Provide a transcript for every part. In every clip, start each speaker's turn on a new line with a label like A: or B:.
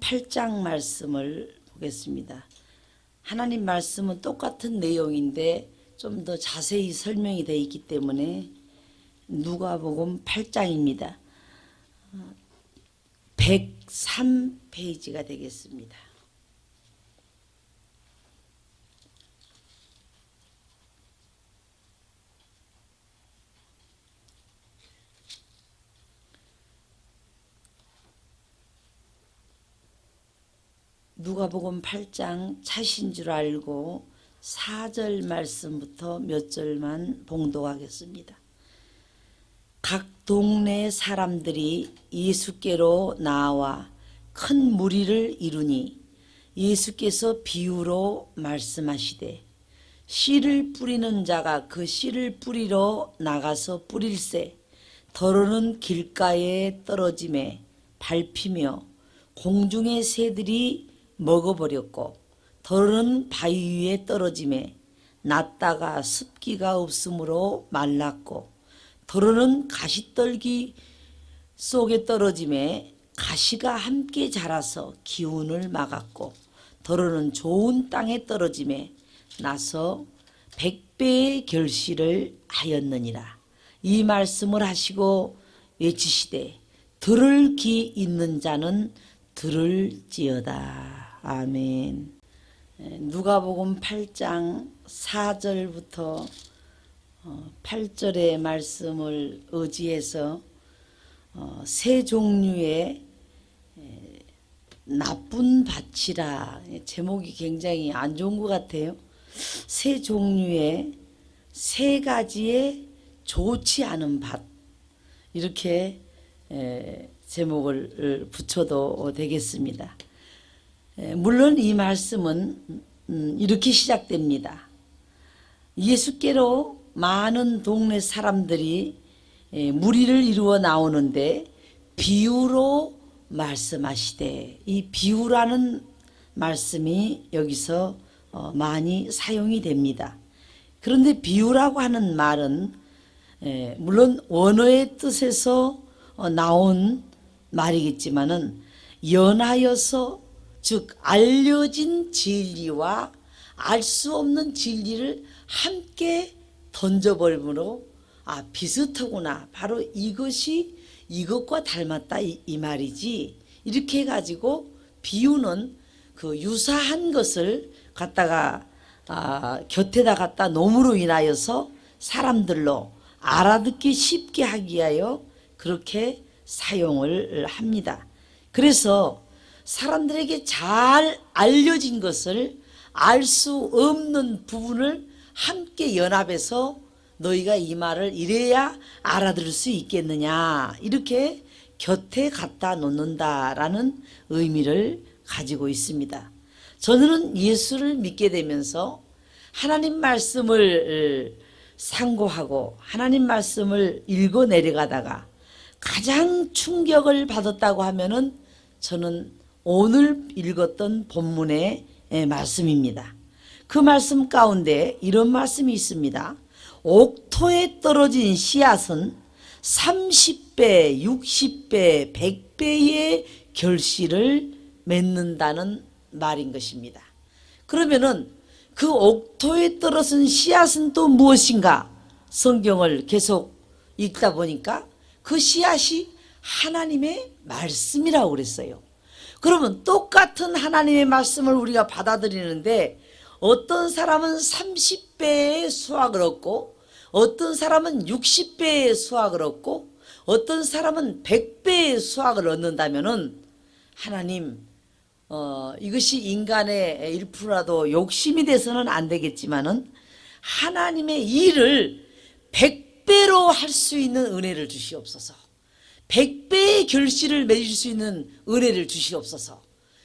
A: 8장 말씀을 보겠습니다. 하나님 말씀은 똑같은 내용인데 좀 더 자세히 설명이 되어 있기 때문에 누가복음 8장입니다. 103페이지가 되겠습니다. 누가복음 8장 차신 줄 알고 4절 말씀부터 몇 절만 봉독하겠습니다. 각 동네 사람들이 예수께로 나와 큰 무리를 이루니 예수께서 비유로 말씀하시되 씨를 뿌리는 자가 그 씨를 뿌리러 나가서 뿌릴새 더러는 길가에 떨어짐에 밟히며 공중의 새들이 먹어버렸고 더러는 바위 위에 떨어짐에 낫다가 습기가 없으므로 말랐고 더러는 가시떨기 속에 떨어짐에 가시가 함께 자라서 기운을 막았고 더러는 좋은 땅에 떨어짐에 나서 100배의 결실을 하였느니라. 이 말씀을 하시고 외치시되 들을 귀 있는 자는 들을지어다. 아멘. 누가복음 8장 4절부터 8절의 말씀을 의지해서 세 종류의 나쁜 밭이라, 제목이 굉장히 안 좋은 것 같아요. 세 종류의 세 가지의 좋지 않은 밭, 이렇게 제목을 붙여도 되겠습니다. 물론 이 말씀은 이렇게 시작됩니다. 예수께로 많은 동네 사람들이 무리를 이루어 나오는데 비유로 말씀하시되, 이 비유라는 말씀이 여기서 많이 사용이 됩니다. 그런데 비유라고 하는 말은 물론 원어의 뜻에서 나온 말이겠지만은 연하여서, 즉 알려진 진리와 알 수 없는 진리를 함께 던져버림으로 비슷하구나, 바로 이것이 이것과 닮았다, 이 말이지. 이렇게 해가지고 비유는 그 유사한 것을 갖다가 곁에다 갖다 놓음으로 인하여서 사람들로 알아듣기 쉽게 하기 위하여 그렇게 사용을 합니다. 그래서 사람들에게 잘 알려진 것을 알 수 없는 부분을 함께 연합해서 너희가 이 말을 이래야 알아들을 수 있겠느냐, 이렇게 곁에 갖다 놓는다라는 의미를 가지고 있습니다. 저는 예수를 믿게 되면서 하나님 말씀을 상고하고 하나님 말씀을 읽어 내려가다가 가장 충격을 받았다고 하면은 저는 오늘 읽었던 본문의 말씀입니다. 그 말씀 가운데 이런 말씀이 있습니다. 옥토에 떨어진 씨앗은 30배, 60배, 100배의 결실을 맺는다는 말인 것입니다. 그러면은 그 옥토에 떨어진 씨앗은 또 무엇인가? 성경을 계속 읽다 보니까 그 씨앗이 하나님의 말씀이라고 그랬어요. 그러면 똑같은 하나님의 말씀을 우리가 받아들이는데 어떤 사람은 30배의 수확을 얻고 어떤 사람은 60배의 수확을 얻고 어떤 사람은 100배의 수확을 얻는다면은 하나님, 이것이 인간의 1%라도 욕심이 돼서는 안 되겠지만은 하나님의 일을 100배로 할 수 있는 은혜를 주시옵소서. 100배의 결실을 맺을 수 있는 은혜를 주시옵소서.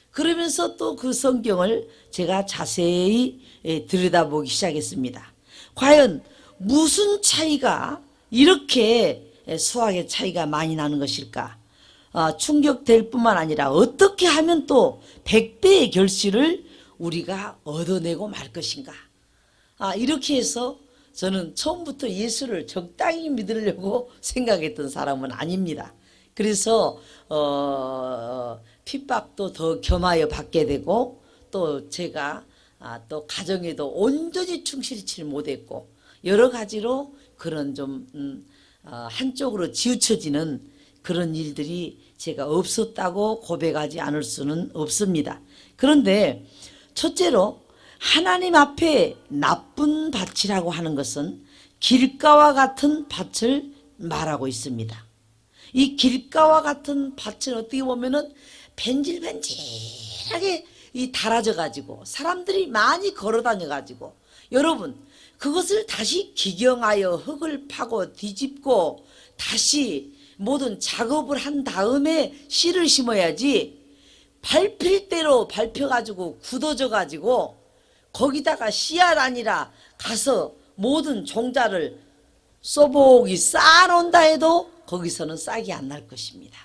A: 그러면서 또 그 성경을 제가 자세히 들여다보기 시작했습니다. 과연 무슨 차이가 이렇게 수학의 차이가 많이 나는 것일까? 충격될 뿐만 아니라 어떻게 하면 또 100배의 결실을 우리가 얻어내고 말 것인가? 이렇게 해서 저는 처음부터 예수를 적당히 믿으려고 생각했던 사람은 아닙니다. 그래서 핍박도 더 겸하여 받게 되고 또 제가 또 가정에도 온전히 충실치 못했고 여러 가지로 그런 좀 한쪽으로 치우쳐지는 그런 일들이 제가 없었다고 고백하지 않을 수는 없습니다. 그런데 첫째로 하나님 앞에 나쁜 밭이라고 하는 것은 길가와 같은 밭을 말하고 있습니다. 이 길가와 같은 밭은 어떻게 보면은 벤질벤질하게 달아져 가지고 사람들이 많이 걸어 다녀 가지고 여러분 그것을 다시 기경하여 흙을 파고 뒤집고 다시 모든 작업을 한 다음에 씨를 심어야지 밟힐 대로 밟혀가지고 굳어져가지고 거기다가 씨앗 아니라 가서 모든 종자를 쏘복이 쌓아놓는다 해도 거기서는 싹이 안 날 것입니다.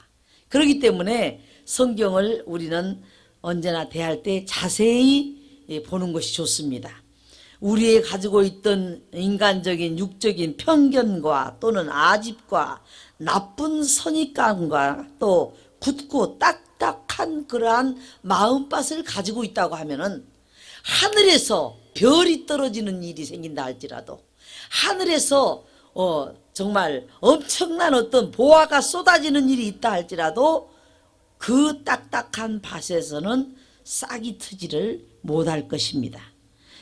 A: 그렇기 때문에 성경을 우리는 언제나 대할 때 자세히 보는 것이 좋습니다. 우리의 가지고 있던 인간적인 육적인 편견과 또는 아집과 나쁜 선입관과 또 굳고 딱딱한 그러한 마음밭을 가지고 있다고 하면은 하늘에서 별이 떨어지는 일이 생긴다 할지라도 하늘에서 정말 엄청난 어떤 보화가 쏟아지는 일이 있다 할지라도 그 딱딱한 밭에서는 싹이 트지를 못할 것입니다.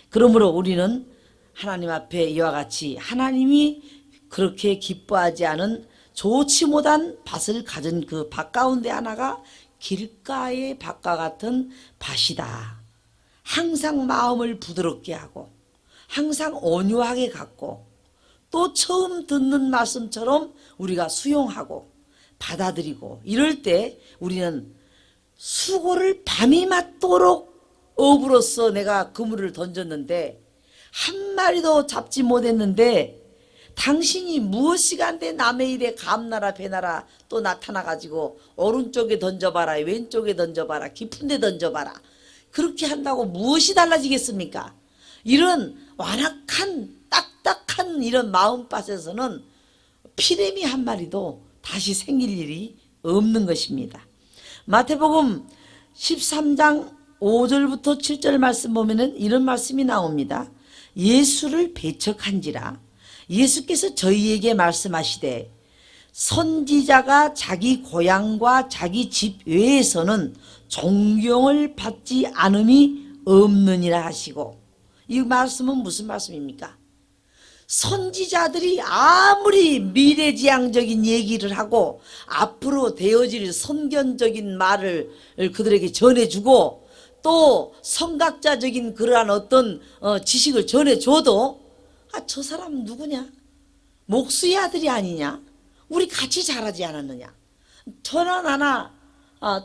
A: 그러므로 우리는 하나님 앞에 이와 같이 하나님이 그렇게 기뻐하지 않은 좋지 못한 밭을 가진 그 밭 가운데 하나가 길가의 밭과 같은 밭이다. 항상 마음을 부드럽게 하고 항상 온유하게 갖고 또 처음 듣는 말씀처럼 우리가 수용하고 받아들이고 이럴 때 우리는 수고를 밤이 맞도록 어부로서 내가 그물을 던졌는데 한 마리도 잡지 못했는데 당신이 무엇이간데 남의 일에 감나라 배나라 또 나타나가지고 오른쪽에 던져봐라 왼쪽에 던져봐라 깊은 데 던져봐라 그렇게 한다고 무엇이 달라지겠습니까? 이런 완악한 딱딱한 이런 마음밭에서는 피레미 한 마리도 다시 생길 일이 없는 것입니다. 마태복음 13장 5절부터 7절 말씀 보면은 이런 말씀이 나옵니다. 예수를 배척한지라 예수께서 저희에게 말씀하시되 선지자가 자기 고향과 자기 집 외에서는 존경을 받지 않음이 없느니라 하시고 이 말씀은 무슨 말씀입니까? 선지자들이 아무리 미래지향적인 얘기를 하고 앞으로 되어질 선견적인 말을 그들에게 전해주고 또 선각자적인 그러한 어떤 지식을 전해줘도 저 사람은 누구냐? 목수의 아들이 아니냐? 우리 같이 자라지 않았느냐? 저나 나나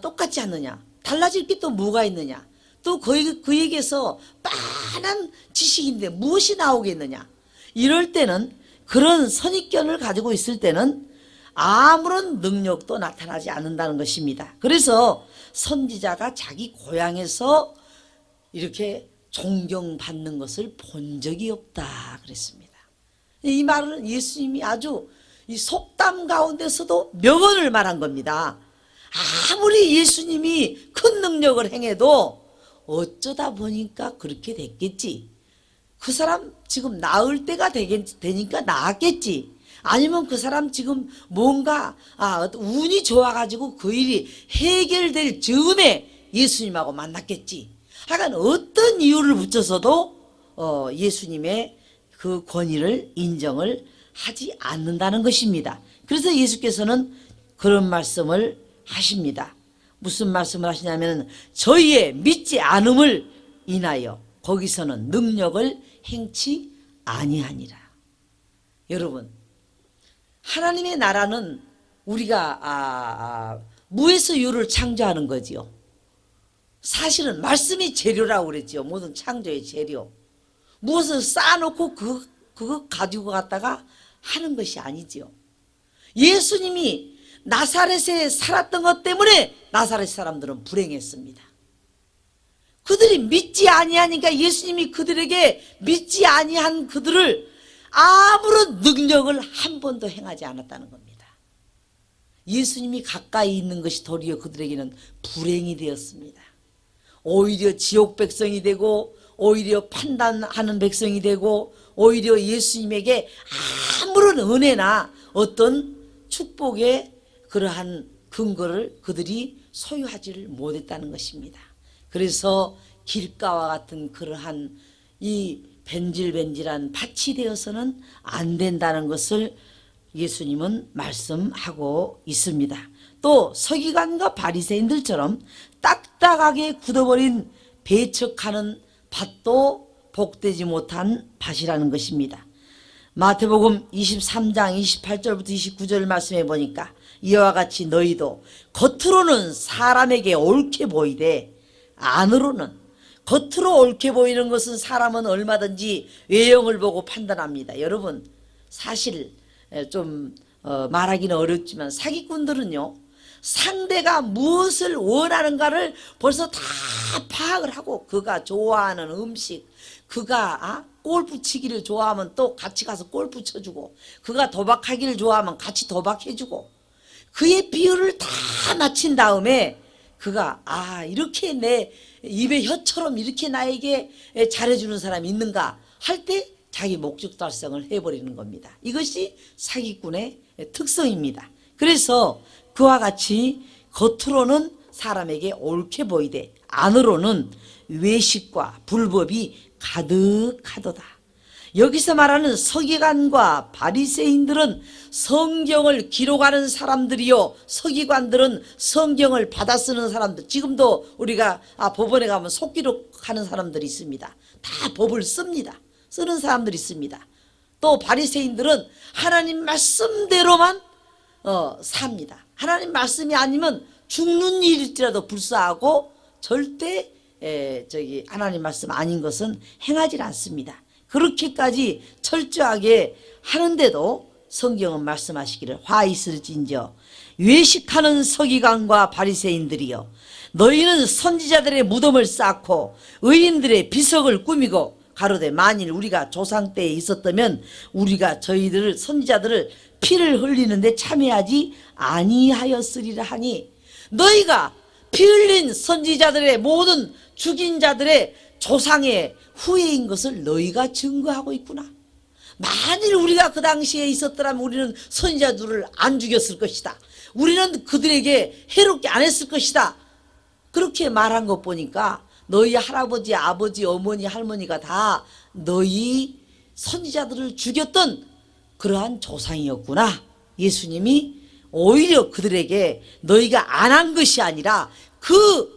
A: 똑같지 않느냐? 달라질 게 또 뭐가 있느냐? 또 그에게서 빤한 지식인데 무엇이 나오겠느냐? 이럴 때는 그런 선입견을 가지고 있을 때는 아무런 능력도 나타나지 않는다는 것입니다. 그래서 선지자가 자기 고향에서 이렇게 존경받는 것을 본 적이 없다 그랬습니다. 이 말은 예수님이 아주 이 속담 가운데서도 명언을 말한 겁니다. 아무리 예수님이 큰 능력을 행해도 어쩌다 보니까 그렇게 됐겠지. 그 사람 지금 나을 때가 되니까 나았겠지. 아니면 그 사람 지금 뭔가 운이 좋아가지고 그 일이 해결될 즈음에 예수님하고 만났겠지. 하여간 어떤 이유를 붙여서도 예수님의 그 권위를 인정을 하지 않는다는 것입니다. 그래서 예수께서는 그런 말씀을 하십니다. 무슨 말씀을 하시냐면 저희의 믿지 않음을 인하여 거기서는 능력을 행치 아니하니라. 여러분 하나님의 나라는 우리가 무에서 유를 창조하는 거지요. 사실은 말씀이 재료라고 그랬죠. 모든 창조의 재료. 무엇을 쌓아놓고 그거 가지고 갔다가 하는 것이 아니지요. 예수님이 나사렛에 살았던 것 때문에 나사렛 사람들은 불행했습니다. 그들이 믿지 아니하니까 예수님이 그들에게 믿지 아니한 그들을 아무런 능력을 한 번도 행하지 않았다는 겁니다. 예수님이 가까이 있는 것이 도리어 그들에게는 불행이 되었습니다. 오히려 지옥 백성이 되고, 오히려 판단하는 백성이 되고, 오히려 예수님에게 아무런 은혜나 어떤 축복의 그러한 근거를 그들이 소유하지를 못했다는 것입니다. 그래서 길가와 같은 그러한 이 벤질벤질한 밭이 되어서는 안 된다는 것을 예수님은 말씀하고 있습니다. 또 서기관과 바리새인들처럼 딱딱하게 굳어버린 배척하는 밭도 복되지 못한 밭이라는 것입니다. 마태복음 23장 28절부터 29절 말씀해 보니까 이와 같이 너희도 겉으로는 사람에게 옳게 보이되 안으로는, 겉으로 옳게 보이는 것은 사람은 얼마든지 외형을 보고 판단합니다. 여러분, 사실 좀 말하기는 어렵지만 사기꾼들은요, 상대가 무엇을 원하는가를 벌써 다 파악을 하고, 그가 좋아하는 음식, 그가 골프 치기를 좋아하면 또 같이 가서 골프 쳐주고, 그가 도박하기를 좋아하면 같이 도박해주고, 그의 비율을 다 맞춘 다음에 그가 이렇게 내 입에 혀처럼 이렇게 나에게 잘해주는 사람이 있는가 할 때 자기 목적 달성을 해버리는 겁니다. 이것이 사기꾼의 특성입니다. 그래서 그와 같이 겉으로는 사람에게 옳게 보이되 안으로는 외식과 불법이 가득하도다. 여기서 말하는 서기관과 바리새인들은 성경을 기록하는 사람들이요, 서기관들은 성경을 받아 쓰는 사람들. 지금도 우리가 법원에 가면 속기록하는 사람들이 있습니다. 다 법을 씁니다. 쓰는 사람들이 있습니다. 또 바리새인들은 하나님 말씀대로만 삽니다. 하나님 말씀이 아니면 죽는 일일지라도 불사하고 절대 하나님 말씀 아닌 것은 행하지 않습니다. 그렇게까지 철저하게 하는데도 성경은 말씀하시기를 화 있을진저 외식하는 서기관과 바리새인들이여, 너희는 선지자들의 무덤을 쌓고 의인들의 비석을 꾸미고 가로되 만일 우리가 조상 때에 있었다면 우리가 저희들을 선지자들을 피를 흘리는데 참여하지 아니하였으리라 하니, 너희가 피 흘린 선지자들의 모든 죽인 자들의 조상의 후예인 것을 너희가 증거하고 있구나. 만일 우리가 그 당시에 있었더라면 우리는 선지자들을 안 죽였을 것이다. 우리는 그들에게 해롭게 안 했을 것이다. 그렇게 말한 것 보니까 너희 할아버지, 아버지, 어머니, 할머니가 다 너희 선지자들을 죽였던 그러한 조상이었구나. 예수님이 오히려 그들에게 너희가 안 한 것이 아니라 그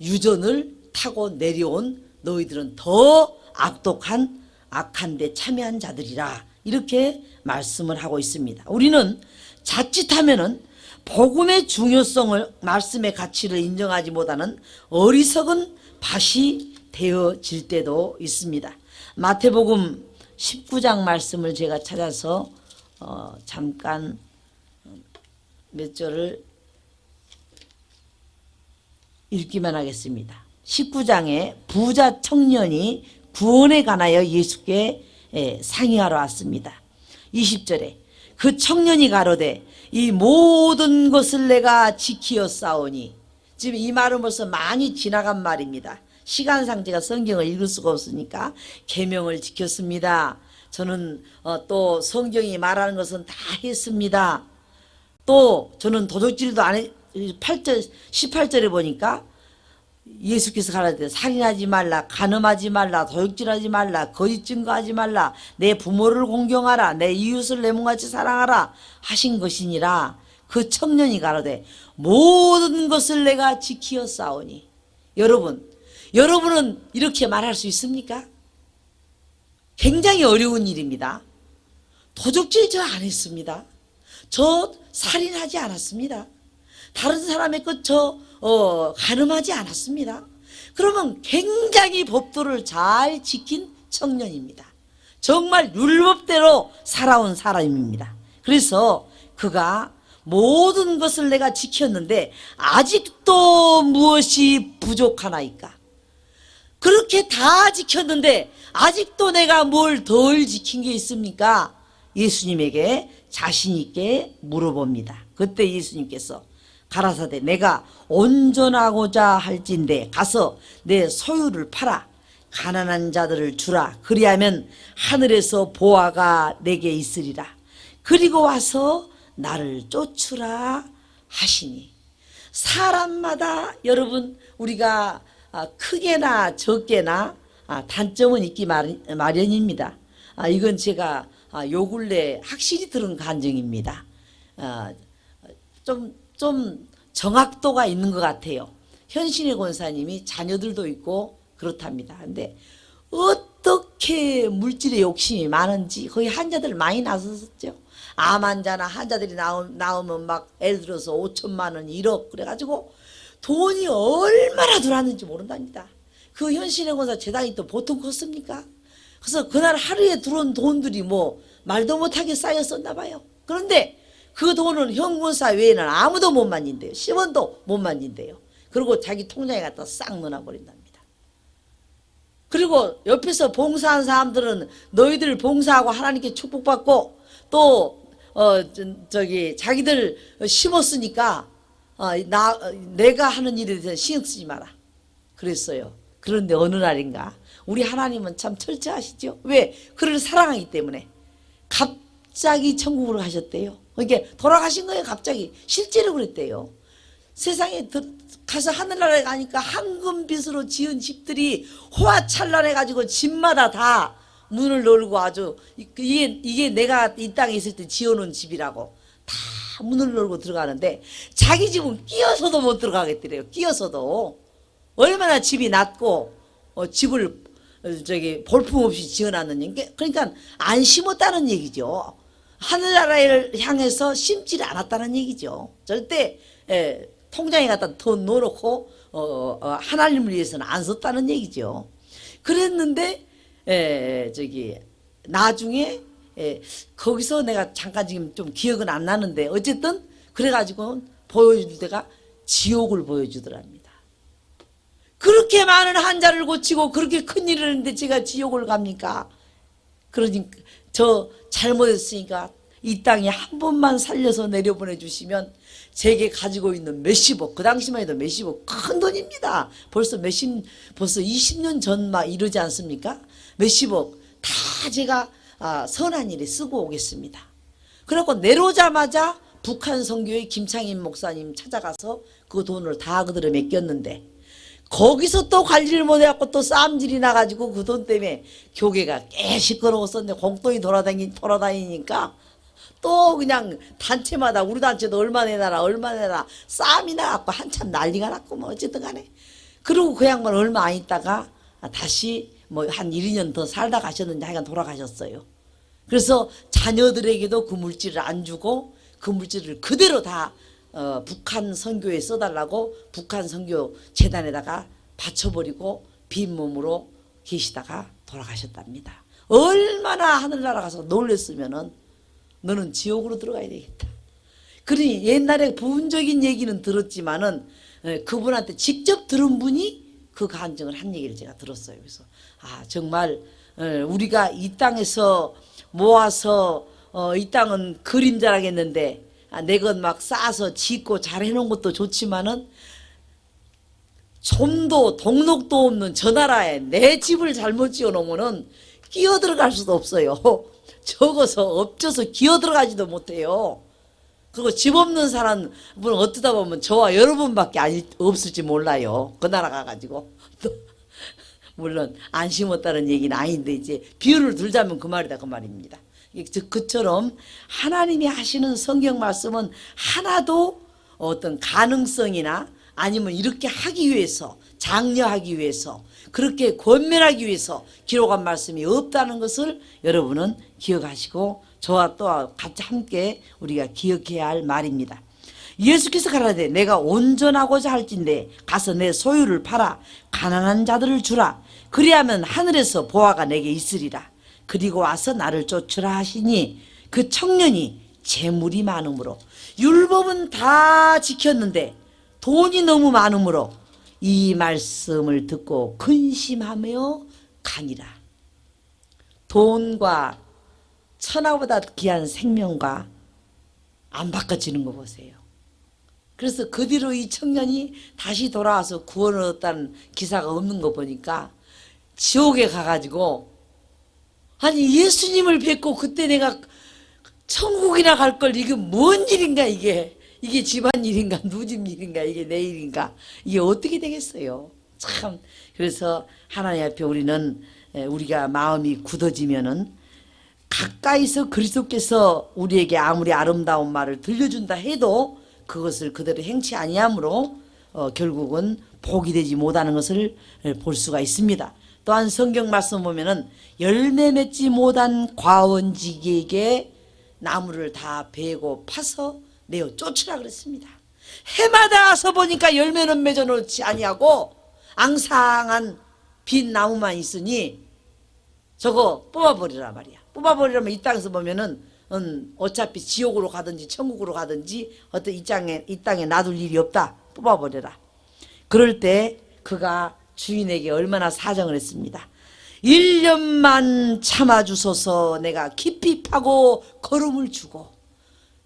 A: 유전을 타고 내려온 너희들은 더 악독한 악한 데 참여한 자들이라, 이렇게 말씀을 하고 있습니다. 우리는 자칫하면은 복음의 중요성을, 말씀의 가치를 인정하지 못하는 어리석은 밭이 되어질 때도 있습니다. 마태복음 19장 말씀을 제가 찾아서 잠깐 몇 절을 읽기만 하겠습니다. 19장에 부자 청년이 구원에 관하여 예수께 상의하러 왔습니다. 20절에 그 청년이 가로되 이 모든 것을 내가 지키었사오니, 지금 이 말은 벌써 많이 지나간 말입니다. 시간상 제가 성경을 읽을 수가 없으니까 계명을 지켰습니다. 저는 또 성경이 말하는 것은 다 했습니다. 또 저는 도둑질도 안 해. 18절에 보니까 예수께서 가라사대 살인하지 말라, 간음하지 말라, 도둑질하지 말라, 거짓 증거하지 말라, 내 부모를 공경하라, 내 이웃을 내 몸같이 사랑하라 하신 것이니라. 그 청년이 가로되 모든 것을 내가 지키었사오니. 여러분은 이렇게 말할 수 있습니까? 굉장히 어려운 일입니다. 도둑질 저 안 했습니다. 저 살인하지 않았습니다. 다른 사람의 것 간음하지 않았습니다. 그러면 굉장히 법도를 잘 지킨 청년입니다. 정말 율법대로 살아온 사람입니다. 그래서 그가 모든 것을 내가 지켰는데 아직도 무엇이 부족하나이까? 그렇게 다 지켰는데 아직도 내가 뭘 덜 지킨 게 있습니까? 예수님에게 자신 있게 물어봅니다. 그때 예수님께서 가라사대 내가 온전하고자 할진대 가서 내 소유를 팔아 가난한 자들을 주라. 그리하면 하늘에서 보화가 내게 있으리라. 그리고 와서 나를 쫓으라 하시니. 사람마다 여러분 우리가 크게나 적게나 단점은 있기 마련입니다. 이건 제가 요 근래 확실히 들은 간증입니다. 좀 정확도가 있는 것 같아요. 현신의 권사님이 자녀들도 있고 그렇답니다. 근데 어떻게 물질의 욕심이 많은지 거의 환자들 많이 나섰었죠. 암 환자나 환자들이 나오면 막 예를 들어서 5천만 원, 1억 그래가지고 돈이 얼마나 들어왔는지 모른답니다. 그 현신의 권사 재단이 또 보통 컸습니까? 그래서 그날 하루에 들어온 돈들이 뭐 말도 못하게 쌓였었나 봐요. 그런데 그 돈은 현권사 외에는 아무도 못 만진대요. 10원도 못 만진대요. 그리고 자기 통장에 갖다 싹 넣어버린답니다. 그리고 옆에서 봉사한 사람들은 너희들 봉사하고 하나님께 축복받고 또 자기들 심었으니까 내가 하는 일에 대해서 신경 쓰지 마라 그랬어요. 그런데 어느 날인가 우리 하나님은 참 철저하시죠. 왜? 그를 사랑하기 때문에 갑자기 천국으로 가셨대요. 그러니까 돌아가신 거예요. 갑자기 실제로 그랬대요. 세상에 가서 하늘나라에 가니까 황금빛으로 지은 집들이 호화찬란해가지고 집마다 다 문을 열고 아주 이게 내가 이 땅에 있을 때 지어놓은 집이라고 다 문을 열고 들어가는데 자기 집은 끼어서도 못 들어가겠더래요. 끼어서도. 얼마나 집이 낮고 집을 볼품없이 지어놨느냐. 그러니까 안 심었다는 얘기죠. 하늘나라를 향해서 심지를 않았다는 얘기죠. 절대 통장에 갖다 돈 넣어놓고 하나님을 위해서는 안 썼다는 얘기죠. 그랬는데 나중에 거기서 내가 잠깐 지금 좀 기억은 안 나는데 어쨌든 그래가지고 보여줄 때가 지옥을 보여주더랍니다. 그렇게 많은 환자를 고치고 그렇게 큰 일을 했는데 제가 지옥을 갑니까? 그러니까 저 잘못했으니까 이 땅에 한 번만 살려서 내려보내 주시면 제게 가지고 있는 몇십억, 그 당시만 해도 몇십억 큰 돈입니다. 벌써 20년 전 막 이러지 않습니까? 몇십억 다 제가 선한 일에 쓰고 오겠습니다. 그래갖고 내려오자마자 북한 선교회 김창인 목사님 찾아가서 그 돈을 다 그대로 맡겼는데 거기서 또 관리를 못해갖고 또 싸움질이 나가지고 그 돈 때문에 교계가 꽤 시끄러웠었는데 공돈이 돌아다니니까 또 그냥 단체마다 우리 단체도 얼마 내놔라 싸움이 나갖고 한참 난리가 났고 뭐 어쨌든 간에 그리고 그 양반 얼마 안 있다가 다시 뭐 한 1, 2년 더 살다 가셨는데 하여간 돌아가셨어요. 그래서 자녀들에게도 그 물질을 안 주고 그 물질을 그대로 다 북한 선교에 써달라고 북한 선교 재단에다가 바쳐버리고 빈 몸으로 계시다가 돌아가셨답니다. 얼마나 하늘나라 가서 놀랬으면은 너는 지옥으로 들어가야 되겠다. 그러니 옛날에 부분적인 얘기는 들었지만은 그분한테 직접 들은 분이 그 간증을 한 얘기를 제가 들었어요. 그래서 정말 우리가 이 땅에서 모아서 이 땅은 그림자라겠는데 내 것 막 쌓아서 짓고 잘 해놓은 것도 좋지만은 좀도 동력도 없는 저 나라에 내 집을 잘못 지어놓으면은 끼어 들어갈 수도 없어요. 적어서 엎져서 기어 들어가지도 못해요. 그리고 집 없는 사람은 어쩌다 보면 저와 여러분밖에 없을지 몰라요. 그 나라 가가지고 또 물론 안 심었다는 얘기는 아닌데 이제 비유를 들자면 그 말이다 그 말입니다. 그처럼 하나님이 하시는 성경 말씀은 하나도 어떤 가능성이나 아니면 이렇게 하기 위해서 장려하기 위해서 그렇게 권면하기 위해서 기록한 말씀이 없다는 것을 여러분은 기억하시고 저와 또 같이 함께 우리가 기억해야 할 말입니다. 예수께서 가라사대 내가 온전하고자 할진대 가서 내 소유를 팔아 가난한 자들을 주라. 그리하면 하늘에서 보화가 내게 있으리라. 그리고 와서 나를 쫓으라 하시니 그 청년이 재물이 많으므로 율법은 다 지켰는데 돈이 너무 많으므로 이 말씀을 듣고 근심하며 가니라. 돈과 천하보다 귀한 생명과 안 바꿔지는 거 보세요. 그래서 그 뒤로 이 청년이 다시 돌아와서 구원을 얻었다는 기사가 없는 거 보니까 지옥에 가가지고, 아니 예수님을 뵙고 그때 내가 천국이나 갈 걸, 이게 뭔 일인가, 이게 집안일인가 누진 일인가, 이게 내 일인가, 이게 어떻게 되겠어요. 참. 그래서 하나님 앞에 우리는, 우리가 마음이 굳어지면은 가까이서 그리스도께서 우리에게 아무리 아름다운 말을 들려준다 해도 그것을 그대로 행치 아니함으로 결국은 복이 되지 못하는 것을 볼 수가 있습니다. 또한 성경 말씀 보면은 열매 맺지 못한 과원지기에게 나무를 다 베고 파서 내어 쫓으라 그랬습니다. 해마다 와서 보니까 열매는 맺어 놓지 아니하고 앙상한 빈 나무만 있으니 저거 뽑아버리라 말이야. 뽑아버리려면 이 땅에서 보면은 어차피 지옥으로 가든지 천국으로 가든지 어떤 이 땅에 놔둘 일이 없다. 뽑아버려라. 그럴 때 그가 주인에게 얼마나 사정을 했습니다. 1년만 참아주소서. 내가 깊이 파고 거름을 주고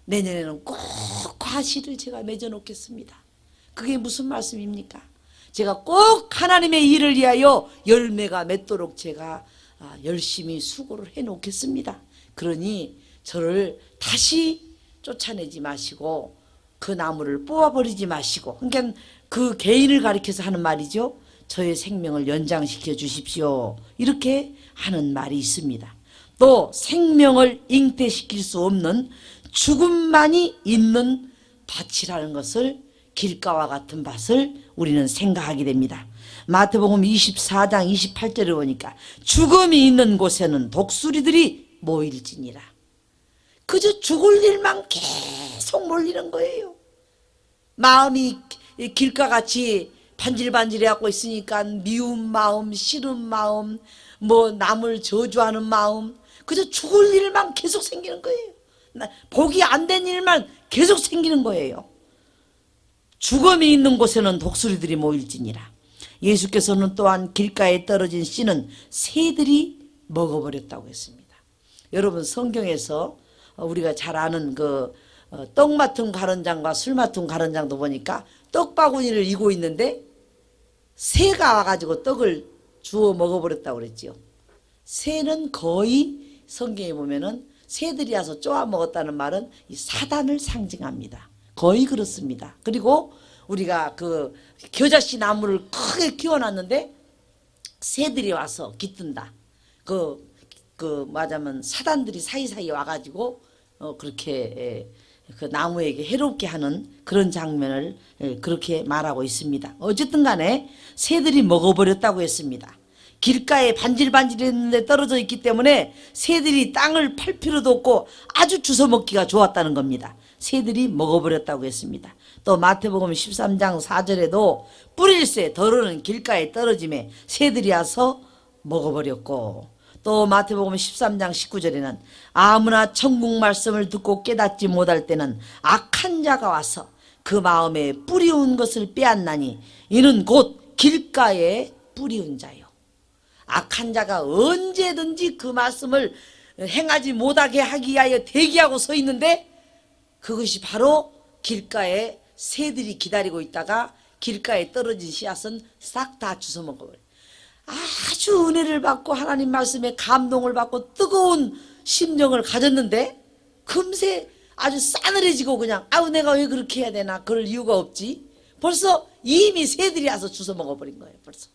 A: 내년에는 꼭 과실을 제가 맺어놓겠습니다. 그게 무슨 말씀입니까? 제가 꼭 하나님의 일을 위하여 열매가 맺도록 제가 열심히 수고를 해놓겠습니다. 그러니 저를 다시 쫓아내지 마시고 그 나무를 뽑아버리지 마시고, 그러니까 그 개인을 가리켜서 하는 말이죠. 저의 생명을 연장시켜 주십시오. 이렇게 하는 말이 있습니다. 또 생명을 잉태시킬 수 없는 죽음만이 있는 밭이라는 것을, 길가와 같은 밭을 우리는 생각하게 됩니다. 마태복음 24장 28절에 보니까 죽음이 있는 곳에는 독수리들이 모일지니라. 그저 죽을 일만 계속 몰리는 거예요. 마음이 길가같이 반질반질해갖고 있으니까 미운 마음, 싫은 마음, 뭐 남을 저주하는 마음, 그저 죽을 일만 계속 생기는 거예요. 복이 안 된 일만 계속 생기는 거예요. 죽음이 있는 곳에는 독수리들이 모일지니라. 예수께서는 또한 길가에 떨어진 씨는 새들이 먹어버렸다고 했습니다. 여러분, 성경에서 우리가 잘 아는 떡 맡은 가른장과 술 맡은 가른장도 보니까 떡바구니를 이고 있는데 새가 와가지고 떡을 주워 먹어버렸다고 그랬지요. 새는 거의 성경에 보면은 새들이 와서 쪼아 먹었다는 말은 이 사단을 상징합니다. 거의 그렇습니다. 그리고 우리가 그 겨자씨 나무를 크게 키워놨는데 새들이 와서 깃든다. 말하자면 사단들이 사이사이 와가지고 그렇게 그 나무에게 해롭게 하는 그런 장면을 그렇게 말하고 있습니다. 어쨌든 간에 새들이 먹어버렸다고 했습니다. 길가에 반질반질했는데 떨어져 있기 때문에 새들이 땅을 팔 필요도 없고 아주 주워 먹기가 좋았다는 겁니다. 새들이 먹어버렸다고 했습니다. 또 마태복음 13장 4절에도 뿌릴새 더러는 길가에 떨어짐에 새들이 와서 먹어버렸고, 또 마태복음 13장 19절에는 아무나 천국 말씀을 듣고 깨닫지 못할 때는 악한 자가 와서 그 마음에 뿌리운 것을 빼앗나니 이는 곧 길가에 뿌리운 자요. 악한 자가 언제든지 그 말씀을 행하지 못하게 하기 위하여 대기하고 서 있는데 그것이 바로 길가에 새들이 기다리고 있다가 길가에 떨어진 씨앗은 싹 다 주워 먹어버려요. 아주 은혜를 받고 하나님 말씀에 감동을 받고 뜨거운 심정을 가졌는데 금세 아주 싸늘해지고 그냥 내가 왜 그렇게 해야 되나, 그럴 이유가 없지. 벌써 이미 새들이 와서 주워 먹어버린 거예요. 벌써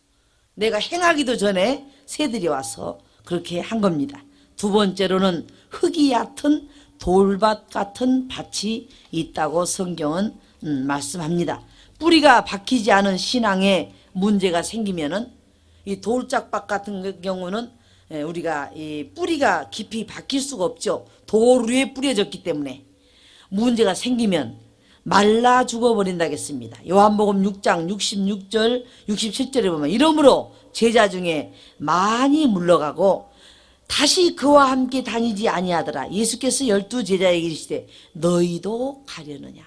A: 내가 행하기도 전에 새들이 와서 그렇게 한 겁니다. 두 번째로는 흙이 얕은 돌밭 같은 밭이 있다고 성경은 말씀합니다. 뿌리가 박히지 않은 신앙에 문제가 생기면은 이 돌짝밭 같은 경우는 우리가 이 뿌리가 깊이 박힐 수가 없죠. 돌 위에 뿌려졌기 때문에 문제가 생기면 말라 죽어버린다겠습니다. 요한복음 6장 66절 67절에 보면 이러므로 제자 중에 많이 물러가고 다시 그와 함께 다니지 아니하더라. 예수께서 12 제자에게 이르시되 너희도 가려느냐.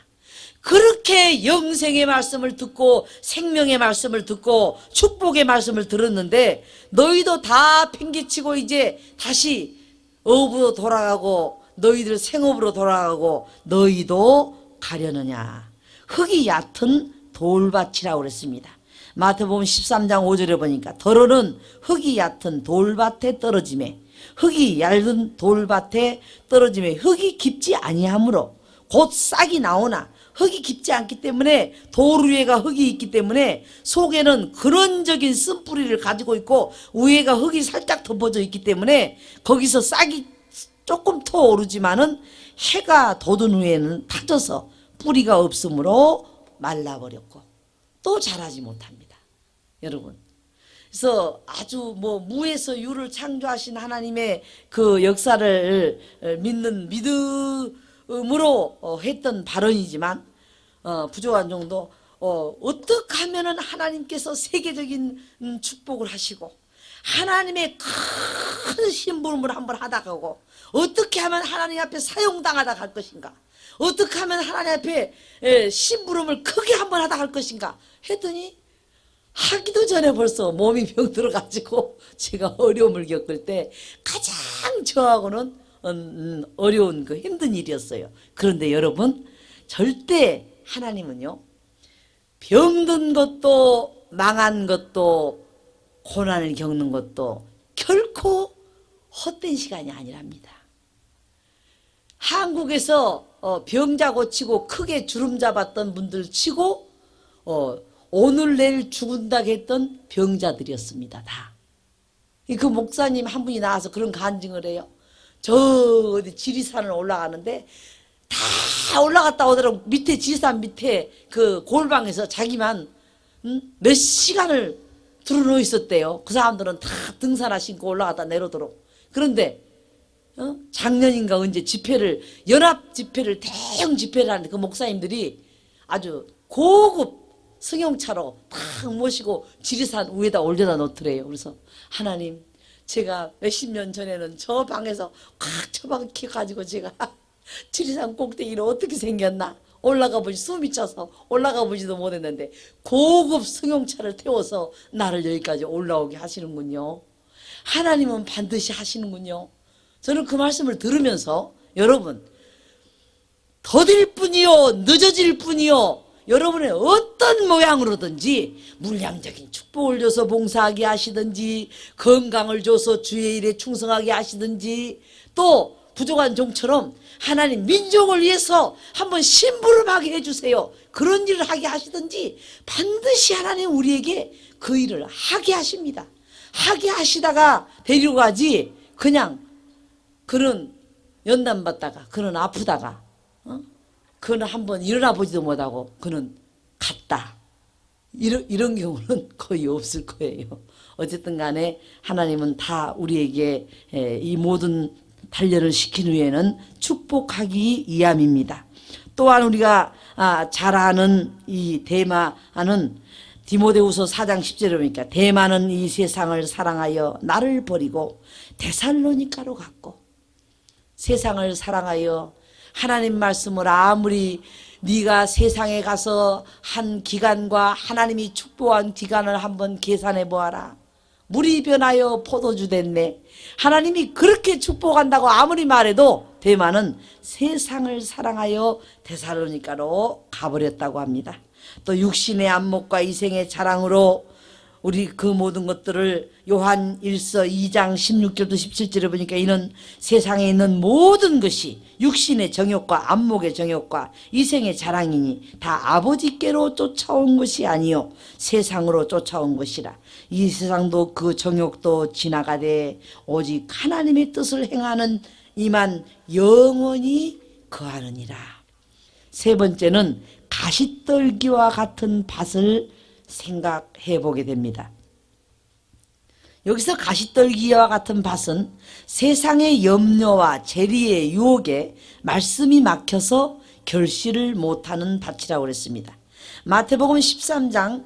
A: 그렇게 영생의 말씀을 듣고 생명의 말씀을 듣고 축복의 말씀을 들었는데 너희도 다 팽개치고 이제 다시 업으로 돌아가고 너희들 생업으로 돌아가고 너희도 가려느냐. 흙이 얕은 돌밭이라고 그랬습니다. 마태복음 13장 5절에 보니까 더러는 흙이 얕은 돌밭에 떨어짐에, 흙이 얇은 돌밭에 떨어짐에 흙이 깊지 아니하므로 곧 싹이 나오나, 흙이 깊지 않기 때문에, 돌 위에가 흙이 있기 때문에 속에는 근원적인 쓴뿌리를 가지고 있고 위에가 흙이 살짝 덮어져 있기 때문에 거기서 싹이 조금 터 오르지만은 해가 돋은 후에는 타져서 뿌리가 없으므로 말라버렸고 또 자라지 못합니다. 여러분, 그래서 아주 무에서 유를 창조하신 하나님의 그 역사를 믿는 믿음으로 했던 발언이지만, 부족한 정도 어떻게 하면은 하나님께서 세계적인 축복을 하시고 하나님의 큰 심부름을 한번 하다 가고 어떻게 하면 하나님 앞에 사용당하다 갈 것인가, 어떻게 하면 하나님 앞에 심부름을 크게 한번 하다 갈 것인가 했더니 하기도 전에 벌써 몸이 병들어가지고 제가 어려움을 겪을 때 가장 저하고는 어려운 그 힘든 일이었어요. 그런데 여러분, 절대 하나님은요, 병든 것도 망한 것도 고난을 겪는 것도 결코 헛된 시간이 아니랍니다. 한국에서 병자 고치고 크게 주름 잡았던 분들 치고 오늘 내일 죽은다 했던 병자들이었습니다. 다. 그 목사님 한 분이 나와서 그런 간증을 해요. 저 어디 지리산을 올라가는데 다 올라갔다 오더라고. 밑에 지리산 밑에 그 골방에서 자기만 몇 시간을 들어누워 있었대요. 그 사람들은 다 등산화 신고 올라갔다 내려오도록. 그런데 작년인가 언제 집회를, 연합 집회를, 대형 집회를 하는데 그 목사님들이 아주 고급 승용차로 탁 모시고 지리산 위에다 올려다 놓더래요. 그래서 하나님, 제가 몇십 년 전에는 저 방에서 꽉 처박혀 가지고 제가 지리산 꼭대기를 어떻게 생겼나, 올라가 보지, 숨이 차서 올라가 보지도 못했는데 고급 승용차를 태워서 나를 여기까지 올라오게 하시는군요. 하나님은 반드시 하시는군요. 저는 그 말씀을 들으면서 여러분, 더딜 뿐이요 늦어질 뿐이요, 여러분의 어떤 모양으로든지 물량적인 축복을 줘서 봉사하게 하시든지, 건강을 줘서 주의 일에 충성하게 하시든지, 또 부족한 종처럼 하나님 민족을 위해서 한번 심부름하게 해주세요, 그런 일을 하게 하시든지 반드시 하나님 우리에게 그 일을 하게 하십니다. 하게 하시다가 데리고 가지, 그냥 그는 연단받다가 그는 아프다가 그는 한번 일어나 보지도 못하고 그는 갔다, 이런 경우는 거의 없을 거예요. 어쨌든 간에 하나님은 다 우리에게 이 모든 단련을 시킨 후에는 축복하기 이함입니다. 또한 우리가 잘 아는 이 데마는 디모데후서 4장 10절에 보니까 데마는 이 세상을 사랑하여 나를 버리고 데살로니가로 갔고, 세상을 사랑하여 하나님 말씀을 아무리 네가 세상에 가서 한 기간과 하나님이 축복한 기간을 한번 계산해 보아라. 물이 변하여 포도주 됐네. 하나님이 그렇게 축복한다고 아무리 말해도 데마는 세상을 사랑하여 데살로니가로 가버렸다고 합니다. 또 육신의 안목과 이생의 자랑으로 우리 그 모든 것들을 요한 1서 2장 16절도 17절에 보니까 이는 세상에 있는 모든 것이 육신의 정욕과 안목의 정욕과 이생의 자랑이니 다 아버지께로 쫓아온 것이 아니요 세상으로 쫓아온 것이라. 이 세상도 그 정욕도 지나가되 오직 하나님의 뜻을 행하는 이만 영원히 거하느니라. 세 번째는 가시떨기와 같은 밭을 생각해 보게 됩니다. 여기서 가시떨기와 같은 밭은 세상의 염려와 재리의 유혹에 말씀이 막혀서 결실을 못하는 밭이라고 그랬습니다. 마태복음 13장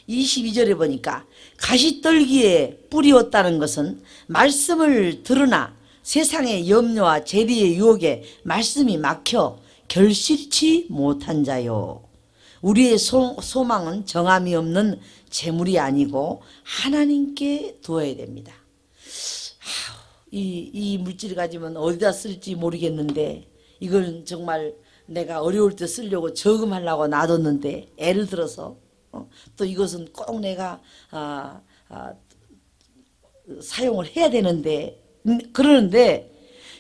A: 22절에 보니까 가시떨기에 뿌리었다는 것은 말씀을 들으나 세상의 염려와 재리의 유혹에 말씀이 막혀 결실치 못한 자요. 우리의 소망은 정함이 없는 재물이 아니고 하나님께 두어야 됩니다. 이 물질을 가지면 어디다 쓸지 모르겠는데 이걸 정말 내가 어려울 때 쓰려고 저금하려고 놔뒀는데 애를 들어서 또 이것은 꼭 내가 사용을 해야 되는데 그러는데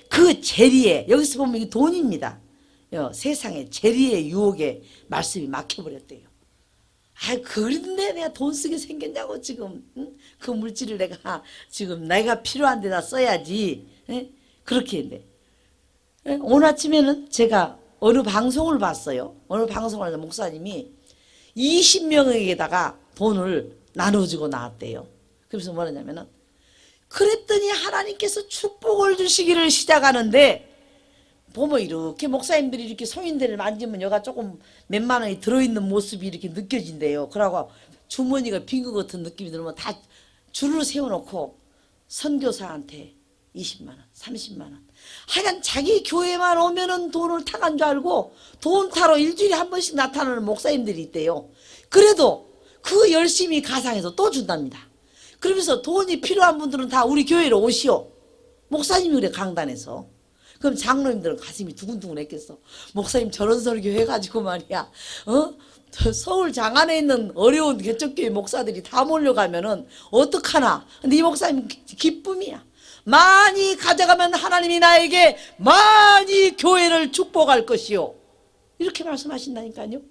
A: 그 재리에 여기서 보면 이게 돈입니다. 세상에 재리의 유혹에 말씀이 막혀버렸대요. 아, 그런데 내가 돈 쓰게 생겼냐고 지금 그 물질을 내가 필요한 데다 써야지. 그렇게 했는데 오늘 아침에는 제가 어느 방송을 봤어요. 어느 방송을 하는 목사님이 20명에게다가 돈을 나눠주고 나왔대요. 그래서 뭐냐면은 그랬더니 하나님께서 축복을 주시기를 시작하는데 보면 이렇게 목사님들이 이렇게 성인들을 만지면 여가 조금 몇만 원이 들어있는 모습이 이렇게 느껴진대요. 그러고 주머니가 빈 것 같은 느낌이 들면 다 줄을 세워놓고 선교사한테 20만 원, 30만 원. 하여간 자기 교회만 오면은 돈을 타간 줄 알고 돈 타러 일주일에 한 번씩 나타나는 목사님들이 있대요. 그래도 그 열심히 가상해서 또 준답니다. 그러면서 돈이 필요한 분들은 다 우리 교회로 오시오. 목사님이 그래 강단에서. 그럼 장로님들은 가슴이 두근두근 했겠어. 목사님 저런 설교 해가지고 말이야. 서울 장안에 있는 어려운 개척교회 목사들이 다 몰려가면은 어떡하나. 근데 이 목사님 기쁨이야. 많이 가져가면 하나님이 나에게 많이 교회를 축복할 것이요. 이렇게 말씀하신다니까요.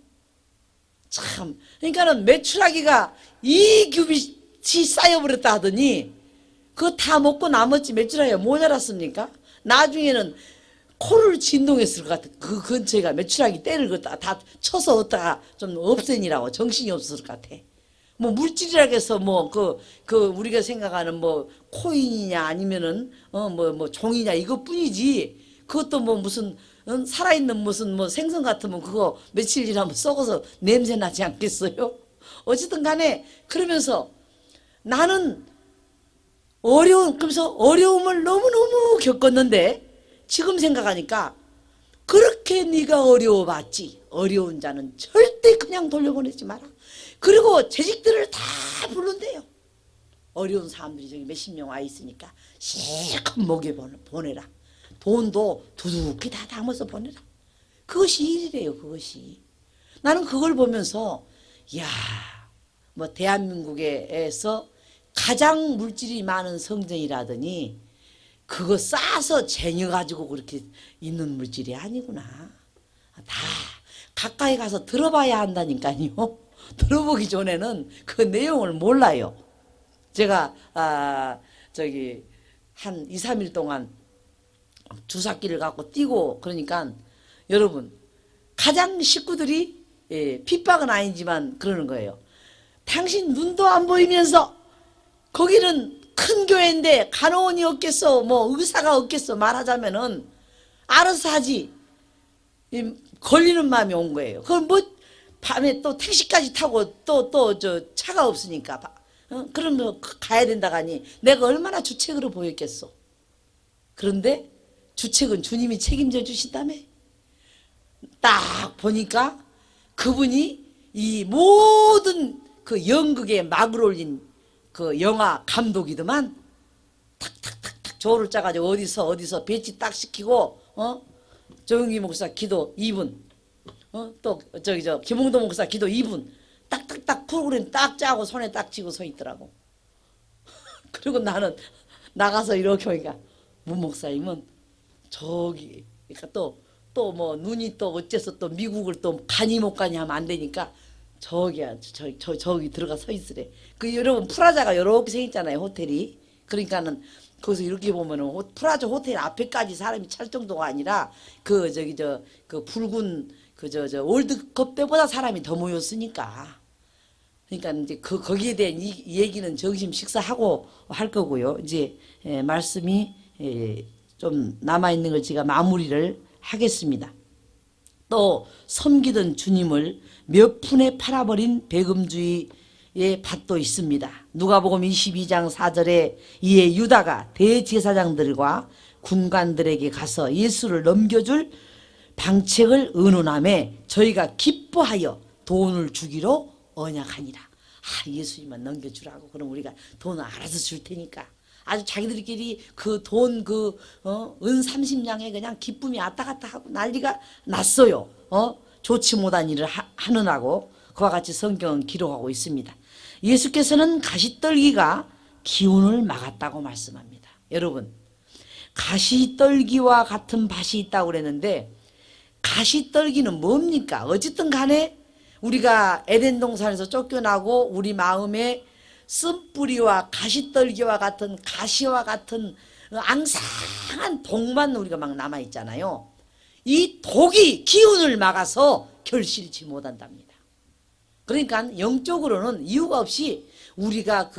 A: 참. 그러니까는 매출하기가 이 규빗이 쌓여버렸다 하더니 그거 다 먹고 나머지 매출하기가 모자랐습니까? 나중에는 코를 진동했을 것 같아. 그 근처에가 매출하기 때를 걷다가 다 쳐서 얻다가 좀 없애니라고 정신이 없었을 것 같아. 뭐 물질이라 해서 우리가 생각하는 뭐 코인이냐 아니면은 뭐 종이냐 이것뿐이지. 그것도 뭐 무슨 살아있는 무슨 뭐 생선 같으면 그거 며칠 지나면 썩어서 냄새 나지 않겠어요? 어쨌든 간에 그러면서 나는 그러면서 어려움을 너무너무 겪었는데 지금 생각하니까 그렇게 네가 어려워봤지. 어려운 자는 절대 그냥 돌려보내지 마라. 그리고 재직들을 다 부른대요. 어려운 사람들이 저기 몇십 명 와 있으니까 실컷 먹여 보내라. 돈도 두둑히 다 담아서 보내라. 그것이 일이래요. 그것이. 나는 그걸 보면서 야, 뭐 대한민국에서 가장 물질이 많은 성전이라더니 그거 싸서 쟁여가지고 그렇게 있는 물질이 아니구나. 다 가까이 가서 들어봐야 한다니까요. 들어보기 전에는 그 내용을 몰라요. 제가 한 2, 3일 동안 주사기를 갖고 뛰고 그러니까 여러분 가장 식구들이 핍박은 아니지만 그러는 거예요. 당신 눈도 안 보이면서 거기는 큰 교회인데 간호원이 없겠어, 뭐 의사가 없겠어 말하자면은 알아서 하지. 걸리는 마음이 온 거예요. 그럼 뭐 밤에 또 택시까지 타고 또 차가 없으니까 그러면 가야 된다고 하니 내가 얼마나 주책으로 보였겠어. 그런데 주책은 주님이 책임져 주신다며. 딱 보니까 그분이 이 모든 그 연극에 막을 올린 그 영화 감독이더만. 탁탁탁탁 조를 짜가지고 어디서 배치 딱 시키고 조영기 목사 기도 2분 또 김홍도 목사 기도 2분 딱딱딱 프로그램 딱 짜고 손에 딱 쥐고 서 있더라고. 그리고 나는 나가서 이렇게 보니까 문 목사님은 저기 그러니까 또 뭐 눈이 또 어째서 또 미국을 또 가니 못 가니 하면 안 되니까 저기 들어가 서 있으래. 그 여러분 프라자가 이렇게 생겼잖아요 호텔이. 그러니까는 거기서 이렇게 보면은 프라자 호텔 앞에까지 사람이 찰 정도가 아니라 그 붉은 월드컵 때보다 사람이 더 모였으니까. 그러니까 이제 거기에 대한 이 얘기는 점심 식사하고 할 거고요. 이제 말씀이 좀 남아 있는 걸 제가 마무리를 하겠습니다. 또 섬기던 주님을 몇 푼에 팔아버린 배금주의의 밭도 있습니다. 누가복음 22장 4절에 이에 유다가 대제사장들과 군관들에게 가서 예수를 넘겨줄 방책을 의논하매 저희가 기뻐하여 돈을 주기로 언약하니라. 예수님만 넘겨주라고. 그럼 우리가 돈을 알아서 줄 테니까 아주 자기들끼리 그 돈 은 30냥에 그냥 기쁨이 왔다 갔다 하고 난리가 났어요. 좋지 못한 일을 하느라고. 그와 같이 성경은 기록하고 있습니다. 예수께서는 가시떨기가 기운을 막았다고 말씀합니다. 여러분, 가시떨기와 같은 밭이 있다고 그랬는데 가시떨기는 뭡니까? 어쨌든 간에 우리가 에덴 동산에서 쫓겨나고 우리 마음에 쓴뿌리와 가시떨기와 같은 가시와 같은 앙상한 독만 우리가 막 남아있잖아요. 이 독이 기운을 막아서 결실치 못한답니다. 그러니까 영적으로는 이유가 없이 우리가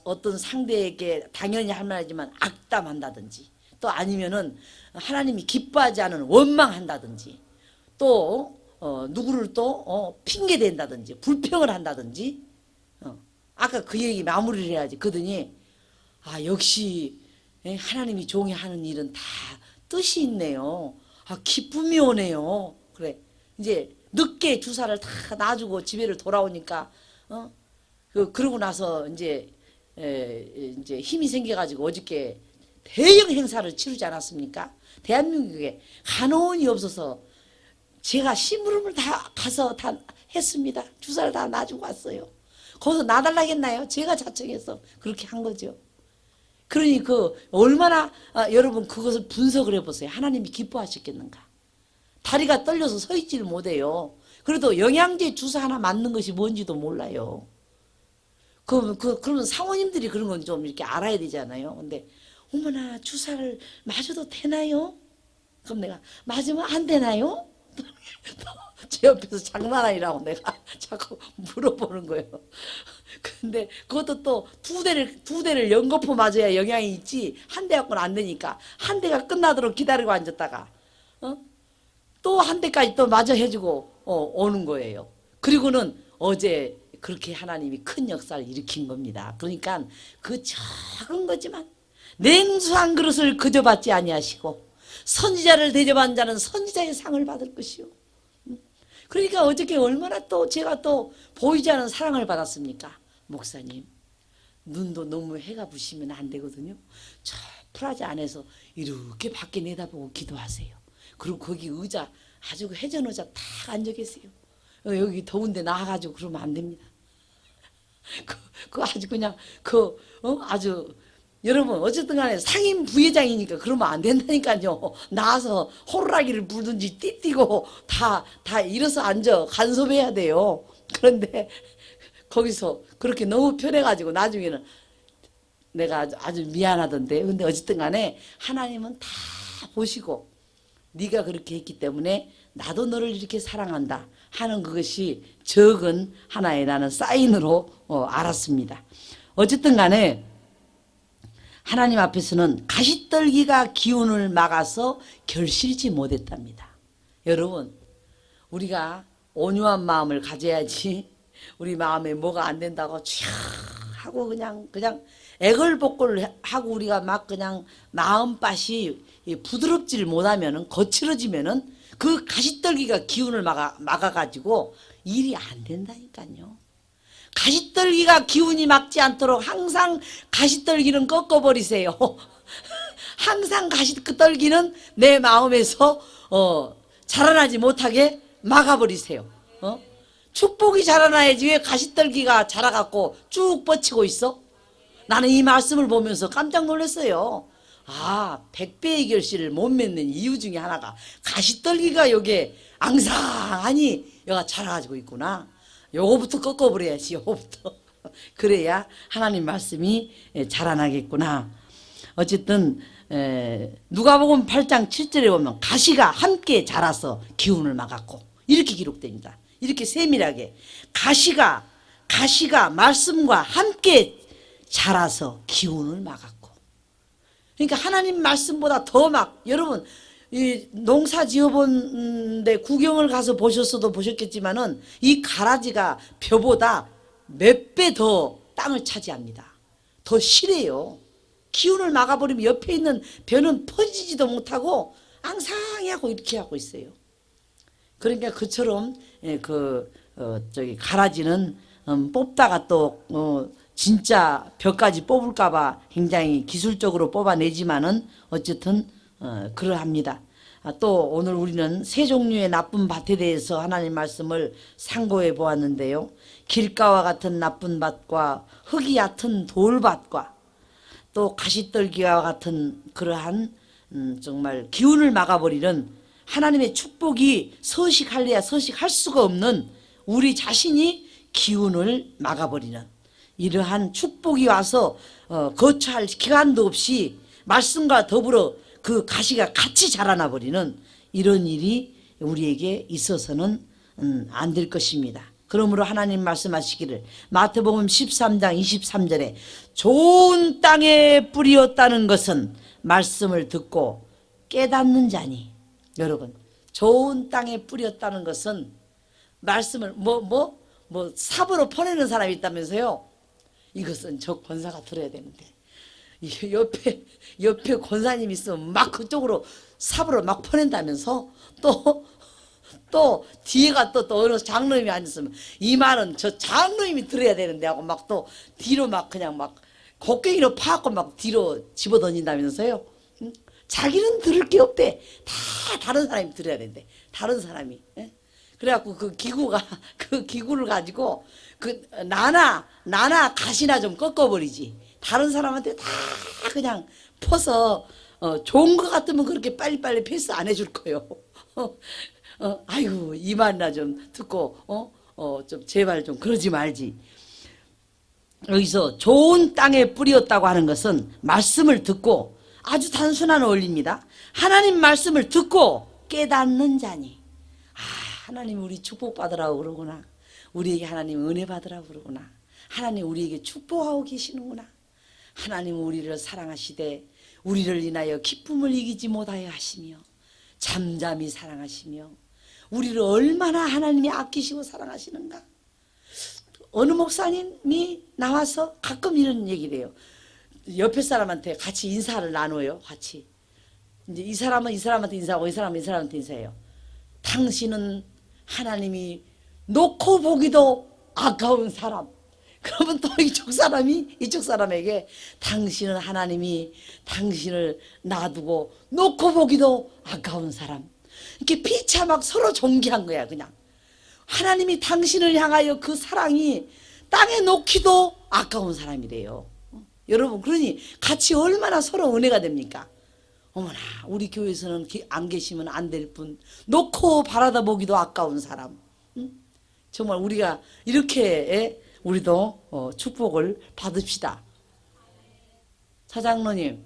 A: 어떤 상대에게 당연히 할 말이지만 악담한다든지 또 아니면은 하나님이 기뻐하지 않은 원망한다든지 또 누구를 또 핑계 댄다든지 불평을 한다든지 아까 그 얘기 마무리를 해야지. 그러더니 역시 하나님이 종이 하는 일은 다 뜻이 있네요. 기쁨이 오네요. 그래 이제 늦게 주사를 다 놔주고 집에를 돌아오니까 그러고 나서 이제 힘이 생겨가지고 어저께 대형 행사를 치르지 않았습니까? 대한민국에 간호원이 없어서 제가 심부름을 다 가서 다 했습니다. 주사를 다 놔주고 왔어요. 거기서 놔달라겠나요? 제가 자청해서 그렇게 한 거죠. 그러니 얼마나 여러분 그것을 분석을 해보세요. 하나님이 기뻐하셨겠는가? 다리가 떨려서 서 있지를 못해요. 그래도 영양제 주사 하나 맞는 것이 뭔지도 몰라요. 그러면 사모님들이 그런 건 좀 이렇게 알아야 되잖아요. 근데 어머나 주사를 맞아도 되나요? 그럼 내가 맞으면 안 되나요? 제 옆에서 장난 아니라고 내가 자꾸 물어보는 거예요. 근데 그것도 또 두 대를 연거푸 맞아야 영향이 있지 한 대 갖고는 안 되니까 한 대가 끝나도록 기다리고 앉았다가 또 한 대까지 또 맞아 해주고 오는 거예요. 그리고는 어제 그렇게 하나님이 큰 역사를 일으킨 겁니다. 그러니까 그 작은 거지만 냉수한 그릇을 그저 받지 아니하시고 선지자를 대접한 자는 선지자의 상을 받을 것이요. 그러니까 어저께 얼마나 또 제가 또 보이지 않은 사랑을 받았습니까? 목사님, 눈도 너무 해가 부시면 안 되거든요. 저 프라자 안에서 이렇게 밖에 내다보고 기도하세요. 그리고 거기 의자 아주 회전 의자 딱 앉아 계세요. 여기 더운데 나와가지고 그러면 안 됩니다. 아주 그냥 아주 여러분 어쨌든 간에 상임 부회장이니까 그러면 안 된다니까요. 나와서 호루라기를 불든지 띠띠고 다 일어서 앉아 간섭해야 돼요. 그런데 거기서 그렇게 너무 편해가지고 나중에는 내가 아주 미안하던데. 근데 어쨌든 간에 하나님은 다 보시고 네가 그렇게 했기 때문에 나도 너를 이렇게 사랑한다 하는 그것이 적은 하나의 나는 사인으로 알았습니다. 어쨌든 간에 하나님 앞에서는 가시떨기가 기운을 막아서 결실지 못했답니다. 여러분 우리가 온유한 마음을 가져야지 우리 마음에 뭐가 안 된다고 촤 하고 그냥 애걸복걸 하고 우리가 막 그냥 마음밭이 부드럽지를 못하면은 거칠어지면은 그 가시떨기가 기운을 막아가지고 일이 안 된다니까요. 가시떨기가 기운이 막지 않도록 항상 가시떨기는 꺾어버리세요. 항상 가시떨기는 내 마음에서 자라나지 못하게 막아버리세요. 축복이 자라나야지 왜 가시떨기가 자라갖고 쭉 뻗치고 있어? 나는 이 말씀을 보면서 깜짝 놀랐어요. 100배의 결실을 못 맺는 이유 중에 하나가 가시떨기가 여기에 앙상하니 여가 자라가지고 있구나. 요거부터 꺾어버려야지. 요거부터. 그래야 하나님 말씀이 자라나겠구나. 어쨌든 누가복음 8장 7절에 보면 가시가 함께 자라서 기운을 막았고 이렇게 기록됩니다. 이렇게 세밀하게 가시가 말씀과 함께 자라서 기운을 막았고. 그러니까 하나님 말씀보다 더 여러분 이 농사 지어본데 구경을 가서 보셨어도 보셨겠지만은 이 가라지가 벼보다 몇 배 더 땅을 차지합니다. 더 실해요. 기운을 막아버리면 옆에 있는 벼는 퍼지지도 못하고 앙상히 하고 이렇게 하고 있어요. 그러니까 그처럼 가라지는 뽑다가 또 진짜 벼까지 뽑을까봐 굉장히 기술적으로 뽑아내지만은 어쨌든 그러합니다. 또 오늘 우리는 세 종류의 나쁜 밭에 대해서 하나님 말씀을 상고해 보았는데요. 길가와 같은 나쁜 밭과 흙이 얕은 돌밭과 또 가시떨기와 같은 그러한 정말 기운을 막아버리는 하나님의 축복이 서식할래야 서식할 수가 없는 우리 자신이 기운을 막아버리는 이러한 축복이 와서 거처할 기간도 없이 말씀과 더불어 그 가시가 같이 자라나 버리는 이런 일이 우리에게 있어서는 안 될 것입니다. 그러므로 하나님 말씀하시기를 마태복음 13장 23절에 좋은 땅에 뿌리었다는 것은 말씀을 듣고 깨닫는 자니. 여러분, 좋은 땅에 뿌렸다는 것은 말씀을 삽으로 퍼내는 사람이 있다면서요. 이것은 저 권사가 들어야 되는데 옆에 권사님 있으면 막 그쪽으로 삽으로 막 퍼낸다면서 또 뒤에가 또 어느 장로님이 앉았으면 이 말은 저 장로님이 들어야 되는데 하고 막 또 뒤로 막 그냥 막 곡괭이로 파갖고 막 뒤로 집어던진다면서요. 응? 자기는 들을 게 없대. 다 다른 사람이 들어야 된대. 다른 사람이. 예? 그래갖고 그 기구를 가지고 나나 가시나 좀 꺾어버리지. 다른 사람한테 다 그냥 퍼서 좋은 것 같으면 그렇게 빨리빨리 패스 안 해줄 거요. 아이고 이 말이나 좀 듣고 좀 제발 좀 그러지 말지. 여기서 좋은 땅에 뿌렸다고 하는 것은 말씀을 듣고 아주 단순한 원리입니다. 하나님 말씀을 듣고 깨닫는 자니. 하나님 우리 축복받으라고 그러구나. 우리에게 하나님 은혜 받으라고 그러구나. 하나님 우리에게 축복하고 계시는구나. 하나님 우리를 사랑하시되 우리를 인하여 기쁨을 이기지 못하여 하시며 잠잠히 사랑하시며 우리를 얼마나 하나님이 아끼시고 사랑하시는가. 어느 목사님이 나와서 가끔 이런 얘기를 해요. 옆에 사람한테 같이 인사를 나눠요. 같이. 이제 이 사람은 이 사람한테 인사하고 이 사람은 이 사람한테 인사해요. 당신은 하나님이 놓고 보기도 아까운 사람. 그러면 또 이쪽 사람에게 당신은 하나님이 당신을 놔두고 놓고 보기도 아까운 사람. 이렇게 피차 막 서로 존귀한 거야. 그냥 하나님이 당신을 향하여 그 사랑이 땅에 놓기도 아까운 사람이래요. 여러분, 그러니 같이 얼마나 서로 은혜가 됩니까? 어머나, 우리 교회에서는 안 계시면 안 될 분, 놓고 바라다 보기도 아까운 사람. 정말 우리가 이렇게 우리도 축복을 받읍시다. 사장로님,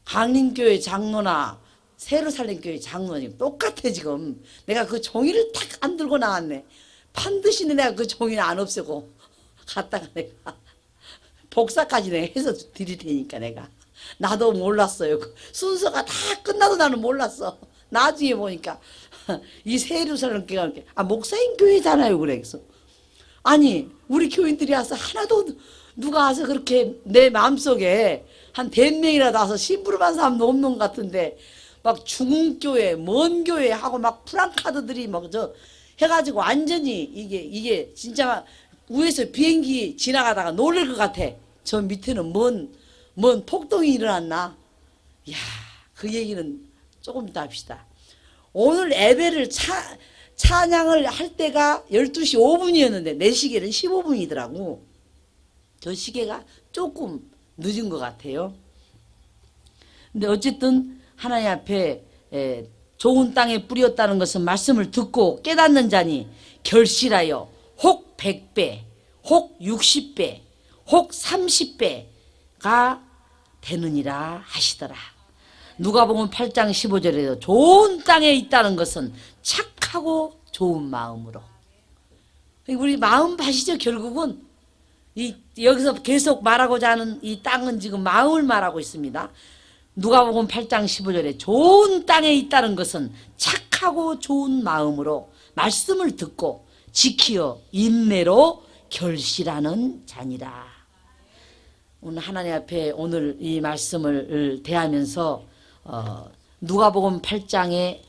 A: 강림교회 장로나 새로살림교회 장로님 똑같아. 지금 내가 그 종이를 딱 안 들고 나왔네. 반드시 내가 그 종이는 안 없애고 갔다가 내가 복사까지 내가 해서 드릴 테니까. 내가 나도 몰랐어요. 그 순서가 다 끝나도 나는 몰랐어. 나중에 보니까 이 새로살림교회가 목사님 교회잖아요. 그래서 아니 우리 교인들이 와서 하나도 누가 와서 그렇게 내 마음속에 한 100명이라도 와서 심부름한 사람도 없는 것 같은데 막 중흥교회 먼 교회 하고 막 프랑카드들이 막 저 해가지고 완전히 이게 진짜 위에서 비행기 지나가다가 놀랄 것 같아. 저 밑에는 뭔 폭동이 일어났나. 야, 그 얘기는 조금 이따 합시다. 오늘 예배를 찬양을 할 때가 12시 5분이었는데 내 시계는 15분이더라고. 저 시계가 조금 늦은 것 같아요. 근데 어쨌든 하나님 앞에 좋은 땅에 뿌렸다는 것은 말씀을 듣고 깨닫는 자니 결실하여 혹 100배, 혹 60배, 혹 30배가 되느니라 하시더라. 누가복음 8장 15절에도 좋은 땅에 있다는 것은 착하고 좋은 마음으로. 우리 마음밭이죠. 결국은 여기서 계속 말하고자 하는 이 땅은 지금 마음을 말하고 있습니다. 누가복음 8장 15절에 좋은 땅에 있다는 것은 착하고 좋은 마음으로 말씀을 듣고 지키어 인내로 결실하는 자니라. 오늘 하나님 앞에 오늘 이 말씀을 대하면서 누가복음 8장에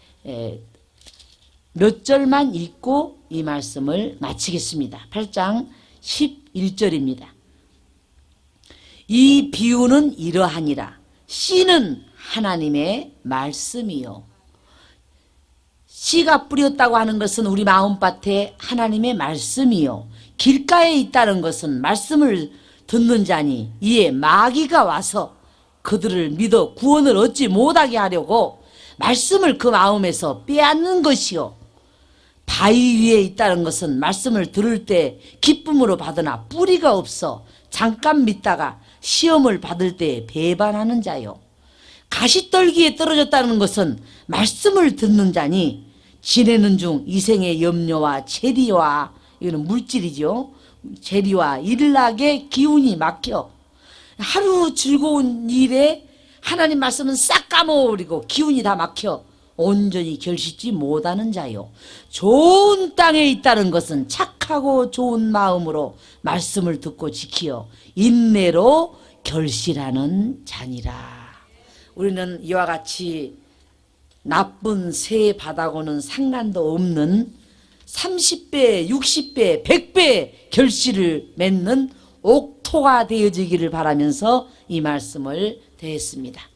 A: 몇 절만 읽고 이 말씀을 마치겠습니다. 8장 11절입니다. 이 비유는 이러하니라. 씨는 하나님의 말씀이요. 씨가 뿌렸다고 하는 것은 우리 마음밭에 하나님의 말씀이요. 길가에 있다는 것은 말씀을 듣는 자니 이에 마귀가 와서 그들을 믿어 구원을 얻지 못하게 하려고 말씀을 그 마음에서 빼앗는 것이요. 바위 위에 있다는 것은 말씀을 들을 때 기쁨으로 받으나 뿌리가 없어 잠깐 믿다가 시험을 받을 때 배반하는 자요. 가시떨기에 떨어졌다는 것은 말씀을 듣는 자니 지내는 중 이생의 염려와 체리와, 이거는 물질이죠, 체리와 일락의 기운이 막혀 하루 즐거운 일에 하나님 말씀은 싹 까먹어버리고 기운이 다 막혀 온전히 결실지 못하는 자요. 좋은 땅에 있다는 것은 착하고 좋은 마음으로 말씀을 듣고 지키어 인내로 결실하는 자니라. 우리는 이와 같이 나쁜 새 바다고는 상관도 없는 30배, 60배, 100배 결실을 맺는 옥토가 되어지기를 바라면서 이 말씀을 드렸습니다.